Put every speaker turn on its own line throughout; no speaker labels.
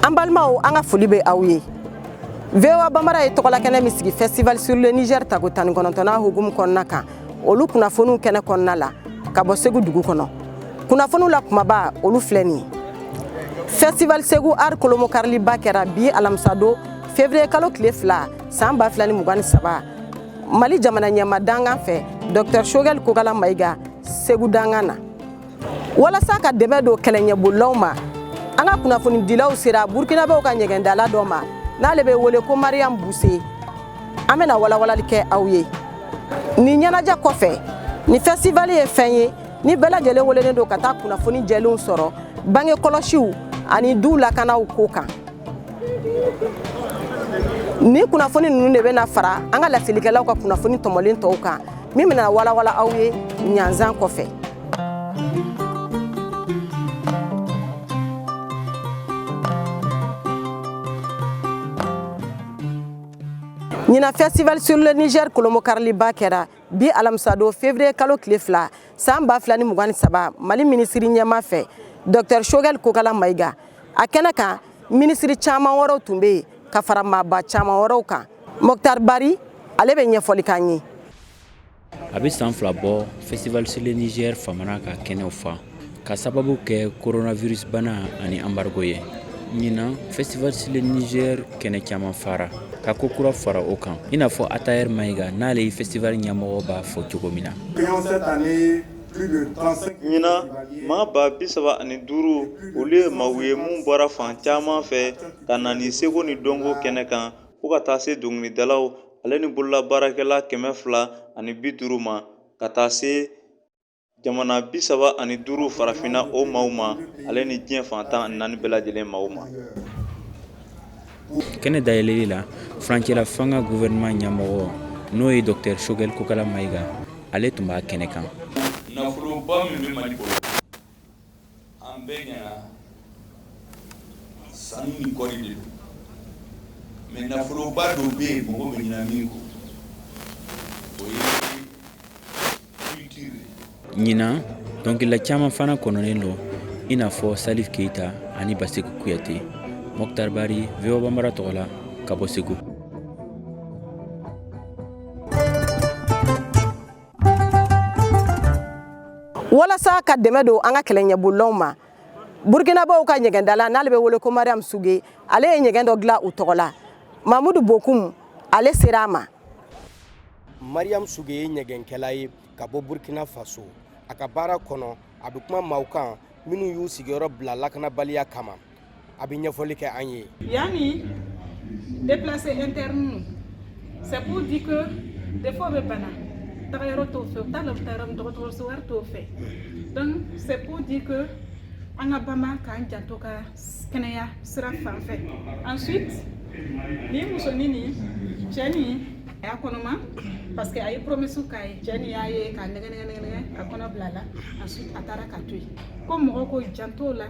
Ambalmao anga folibe awye. Vewa bambara e tokola kene misigi festival sur le Niger tago tani konontona hugum konna kan. Olu kunafonu kene konna la ka bo Segu dugu kono. Kunafonu la kumaba olu fleni. Festival Segu Art Kolomo Karli Bakera bi alamsado février kalo kile fla samba flani mugani saba. Mali jamana nyama dangan fe Dr. Shogel Kokala Maiga Segu dangana. Wala saka debe do kelenye boloma. Anga kunafoni dilaw sera Burkina Faso ka nyegendala doma. Na lebe wole ko Mariam Bousse. Amena wala like awye. Ni nyanaja kofe. Ni festival ye fenye. Ni bela jele wole ne do kata kunafoni jelun soro. Bange koloshiu ani du lakana ukoka. Ni kunafoni nunu ne be na fara. Anga lasilikela ka kunafoni tomolin toka. Mimi na wala awye nyanzan kofe. Nina festival sur le Niger Kolomo Karli Bakera bi alamsado février kalo kile fla samba flani mugani saba Mali ministre nyama fe Dr. Shogel Kokala Maiga akena ka ministre chama woro tumbe ka fara maba chama woro ka Mokhtar Bari alebe nyefoli kanyi
Abi sanfla bo festival sur le Niger famana ka kenofa ka sababu ke coronavirus bana ani embargo ye Nina festival sur le Niger kene chama fara ka kokura fara o kan ina fo Atayer Maiga n'ale festival nyamogo ba fo chogomina
cette année plus de 35
Nina ma ba bisaba ani duru ole mawuye mun bora fan chama fe kanani Segu ni dongo kene kan ko ka tase dungni dalaw ale ni bulla barakela keme fla ani biduru ma ka tase jamana bisaba ani duru farafina o mauma ale ni dien fantan nan bela jelen mauma
kene dayeli la Franchela fanga gouvernement nyamogo no e Dr. Shogel Kokala Maiga ale tumba kene kan
na fulo ba mi be mali ko ambenya sanu ni ko de mais na fulo ba do be mo be nyina minko
Nina donc la chama fana kononelo ina fo Salif Keita ani Basiku Kuyate Mokhtar Bari Veo Bambara Togola Kabo Segu
wala sa ka deme do anga kelenye boloma Burkina Faso ka nyegendala na lebe wole ko Mariam Suge ale nyegendo gla utogola Mamadou Bokum ale serama
Mariam Suge nyegenkela ye ka bo Burkina Faso akabara kono abukuma maukan minu yu sigoro bla lakana balia kama abinya folike anye
yani déplacer interne c'est pour dire que des fois be bana tagayro to fe talam taram docteur soir to fe donc c'est pour dire que anga bama kan janto ka kenaya sira fan fe ensuite ni musonini jeni ya konoma parce que ay promesse kay jeni ya ye ka nege akona blala ensuite atara katui comme ko janto la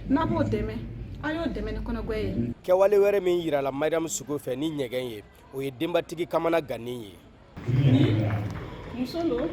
na bo deme ayo deme ne kono goye
kewale were min yira la Mariam Sugo fe ni nyegen ye o ye dembatigi kamana gani ye
ni musolo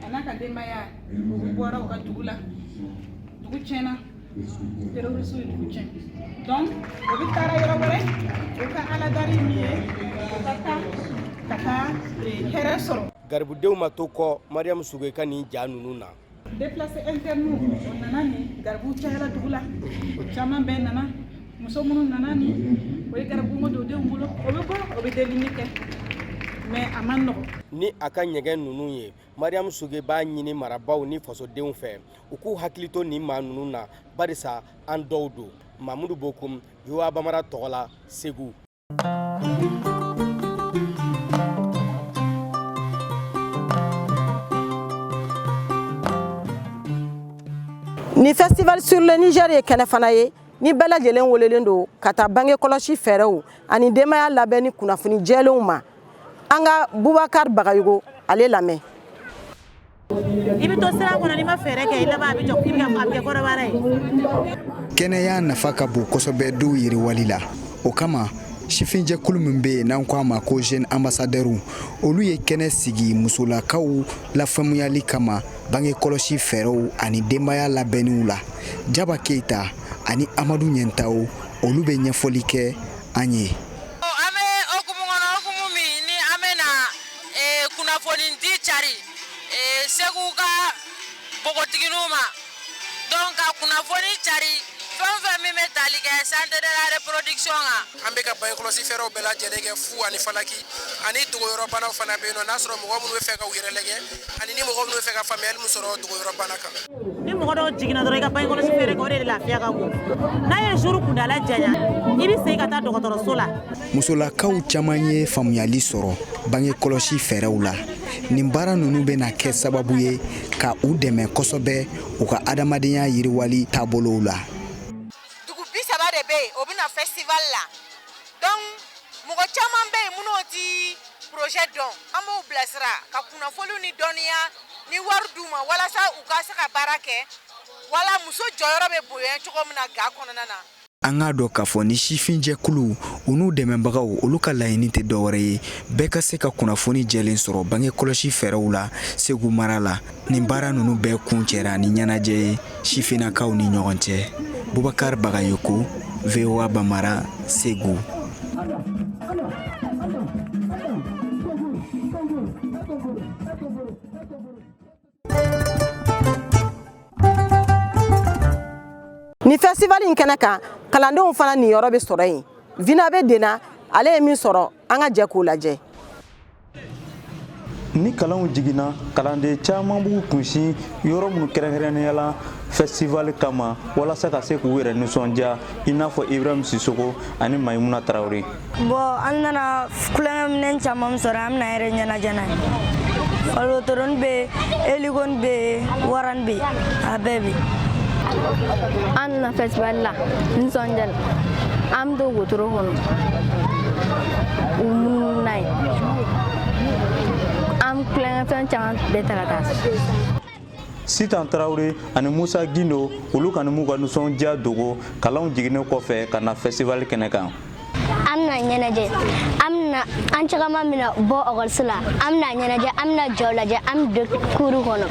anaka demba ya bora ka dugula dugu chena terroriste dugu chen donc o bitara yoro wore o ka ala dari miye o kata heresoro
garbu dew matoko Mariam Sugo ka ni janunu na
déplacer interne on nanani garbu chala dugula chama ben nana muso munu nanani o garbu ngodo de ngulo o be delinike mais amanno
ni aka nyegen nunu ye Mariam Suge ba nyini marabaw ni faso denw fe uku hakilito ni manunu na barisa an dowdo Mamadou Bokum Yoa Bambara Togola Segu
ni festival sur le Niger ye kene fana ye ni bela jelen wolelen do kata bange koloshi ferew ani demaya labeni kunafuni jelenw ma anga Boubacar Bagayugo ale lame
ibito sira kono ni ma fere ke ila ba bi to kibi am ke ko bare
Kɛnɛya nafa ka bon kosɛbɛ du yiri walila o kama sifinjɛ kulu min bɛ n'an ko a ma ko jeune ambassadeur olu ye kɛnɛ sigi musolakaw lafamuyali kama bange kɔlɔsi fɛɛrɛw ani denbaya labɛnniw la Jaba Keita ani Amadou Ɲɛntaw olu bɛ ɲɛfɔli kɛ an ye.
An bɛ okumu kɔnɔ okumu min ni an bɛna kunnafoni di cari Segu ka bogotigininw ma donc ka kunnafoni cari fɛn fɛn min bɛ tali kɛ santé de la reproduction kan.
An bɛ ka bange kɔlɔsi fɛɛrɛw bɛɛ lajɛlen kɛ fu ani falaki ani dogoyɔrɔ banaw fana bɛ yen nɔ n'a sɔrɔ mɔgɔ minnu bɛ fɛ ka u yɛrɛ lajɛ ani ni mɔgɔ minnu bɛ fɛ ka faamuyali min sɔrɔ dogoyɔrɔ bana kan.
Ni mɔgɔ dɔw jiginna dɔrɔn i ka bange kɔlɔsi fɛɛrɛ kɛ o de lafiya ka bon. N'a ye jour kuntala janya i bɛ segin ka taa dɔgɔtɔrɔso la.
Musolakaw caman ye faamuyali sɔrɔ bange kɔlɔsi fɛɛrɛw la. Nin baara ninnu bɛna kɛ sababu ye ka u dɛmɛ kosɛbɛ u ka adamadenya yiriwali taabolow la.
Dugu 30 de bɛ yen o bɛna festival la donc mɔgɔ caman bɛ yen minnu ti projet dɔn an b'u bilasira ka kunnafoniw ni dɔnniya ni wari d'u ma walasa u ka se ka baara kɛ wala muso jɔyɔrɔ bɛ bonya cogo min na ga kɔnɔna na.
An k'a dɔn k'a fɔ ni sifinjɛkulu u n'u dɛmɛbagaw olu ka laɲini tɛ dɔwɛrɛ ye bɛɛ ka se ka kunnafoni jɛlen sɔrɔ bange kɔlɔsi fɛɛrɛw la Segu mara la. Nin baara ninnu bɛɛ kun cɛra ni ɲɛnajɛ ye sifinnakaw ni ɲɔgɔn cɛ. Bubakar Bagayoko, VOA Bamara, Segu.
Ni festival in kɛnɛ kan kalandenw fana ni yɔrɔ bɛ sɔrɔ yen. Vinabe Dena ale ye min sɔrɔ an ka jɛ k'o lajɛ.
Ni kalanw jiginna kalanden caman b'u kunsin yɔrɔ minnu kɛrɛnkɛrɛnnenya la festival kama walasa ka se k'u yɛrɛ nisɔndiya i n'a fɔ Ibrahim Sisoko ani Mayimuna Tarawele.
Bon an nana kulonkɛminɛn caman sɔrɔ an bɛna yɛrɛ ɲɛnajɛ n'a ye. Falotoron bɛ yen, Elikon bɛ yen, Waran bɛ yen, a bɛɛ bɛ yen.
An nana festival la nisɔndiya la an bɛ to wotoro kɔnɔ u munumunu n'a ye an kulonkɛfɛn caman bɛɛ ta ka taa.
Sitan Tarawele ani Musa Gindo olu kɔni m'u ka nisɔndiya dogo kalanw jiginnen kɔfɛ ka na festival kɛnɛ kan.
An bɛna ɲɛnajɛ an caman bɛna bɔ ɔkɔliso la an bɛna ɲɛnajɛ an bɛna jɔw lajɛ an bɛ don kuru kɔnɔ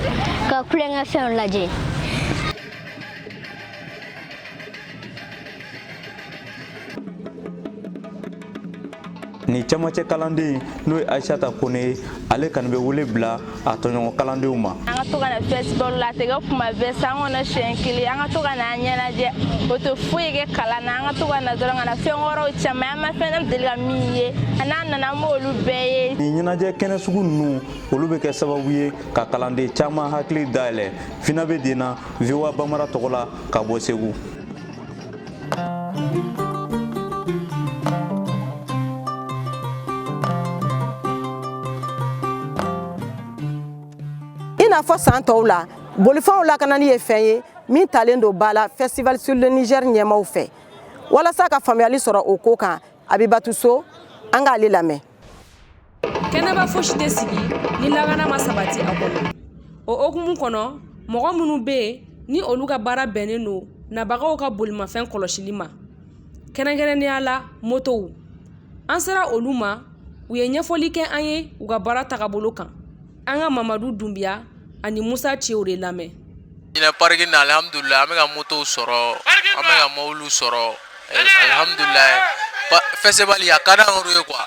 ka kulonkɛfɛnw lajɛ.
Ni camancɛ kalanden n'o ye Aishata Kone ale kani bɛ wele bila a tɔɲɔgɔn kalandenw ma.
An ka to ka na festival la tɛgɛ kuma bɛɛ san kɔnɔ siɲɛ kelen an ka to ka na ɲɛnajɛ o tɛ foyi kɛ kalan na an ka to ka na dɔrɔn ka na fɛn wɛrɛw caman an ma fɛn deli ka min ye a n'a nana an b'olu bɛɛ ye. Ni ɲɛnajɛ kɛnɛ sugu ninnu olu bɛ kɛ sababu ye ka kalanden caman hakili dayɛlɛ. Vinabe Dena VOA Bamara tɔgɔ la ka bɔ Segu.
N'a fɔ san tɔw la bolifɛnw lakanani ye fɛn ye min talen don ba la festival sur le Niger ɲɛmaw fɛ walasa ka faamuyali sɔrɔ o ko kan Abibatu So an k'ale lamɛn.
Kɛnɛba fosi tɛ sigi ni lakana ma sabati a kɔnɔ o okumu kɔnɔ mɔgɔ minnu bɛ yen ni olu ka baara bɛnnen don nabagaw ka bolimafɛn kɔlɔsili ma kɛrɛnkɛrɛnnenya la motow an sera olu ma u ye ɲɛfɔli kɛ an ye u ka baara tagabolo kan an ka Mamadu Dunbiya ani Musa Cɛw de lamɛn.
Ɲinɛ pariki na alhamdulillah an bɛ ka motow sɔrɔ an bɛ ka mɔbiliw sɔrɔ alhamdulillah festival a ka d'an ye quoi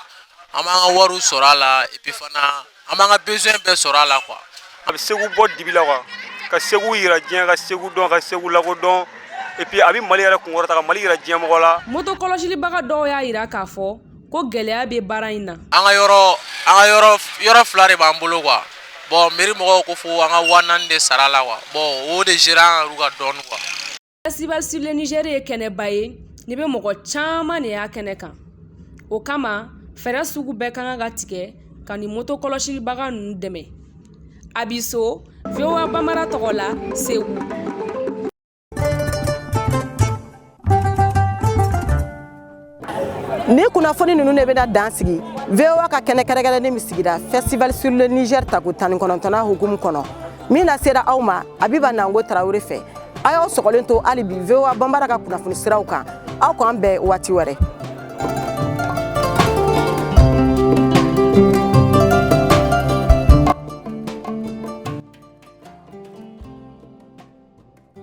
an b'an ka wariw sɔrɔ a la et puis fana an b'an ka besoin bɛɛ sɔrɔ a la quoi.
A bɛ Segu bɔ dibi la quoi ka Segu yira diɲɛ ka Segu dɔn ka Segu lakodɔn et puis a bɛ Mali yɛrɛ kunkɔrɔta ka Mali yira diɲɛ mɔgɔ la.
Moto kɔlɔsilibaga dɔw y'a yira k'a fɔ ko gɛlɛya bɛ baara in na.
An ka yɔrɔ fila de b'an bolo quoi. Bon mairie mɔgɔw ko fo an ka 4000 de sara la quoi. Bon o de gérant olu ka dɔɔni quoi.
Festival sur le Niger ye kɛnɛba ye ni bɛ mɔgɔ caman de y'a kɛnɛ kan. O kama fɛɛrɛ sugu bɛɛ kan ka tigɛ ka ni moto kɔlɔsilibaga ninnu dɛmɛ. Abiso VOA Bamara tɔgɔ la Segu.
Ni kunnafoni ninnu de bɛna dan sigi VOA ka kɛnɛ kɛrɛnkɛrɛnnen min sigira festival sur le Niger tako 19 hukumu kɔnɔ min na sera aw ma Abiba Nango Tarawele fɛ a y'aw sɔgɔlen to hali bi VOA Bambara ka kunnafoni siraw kan aw k'an bɛn waati wɛrɛ.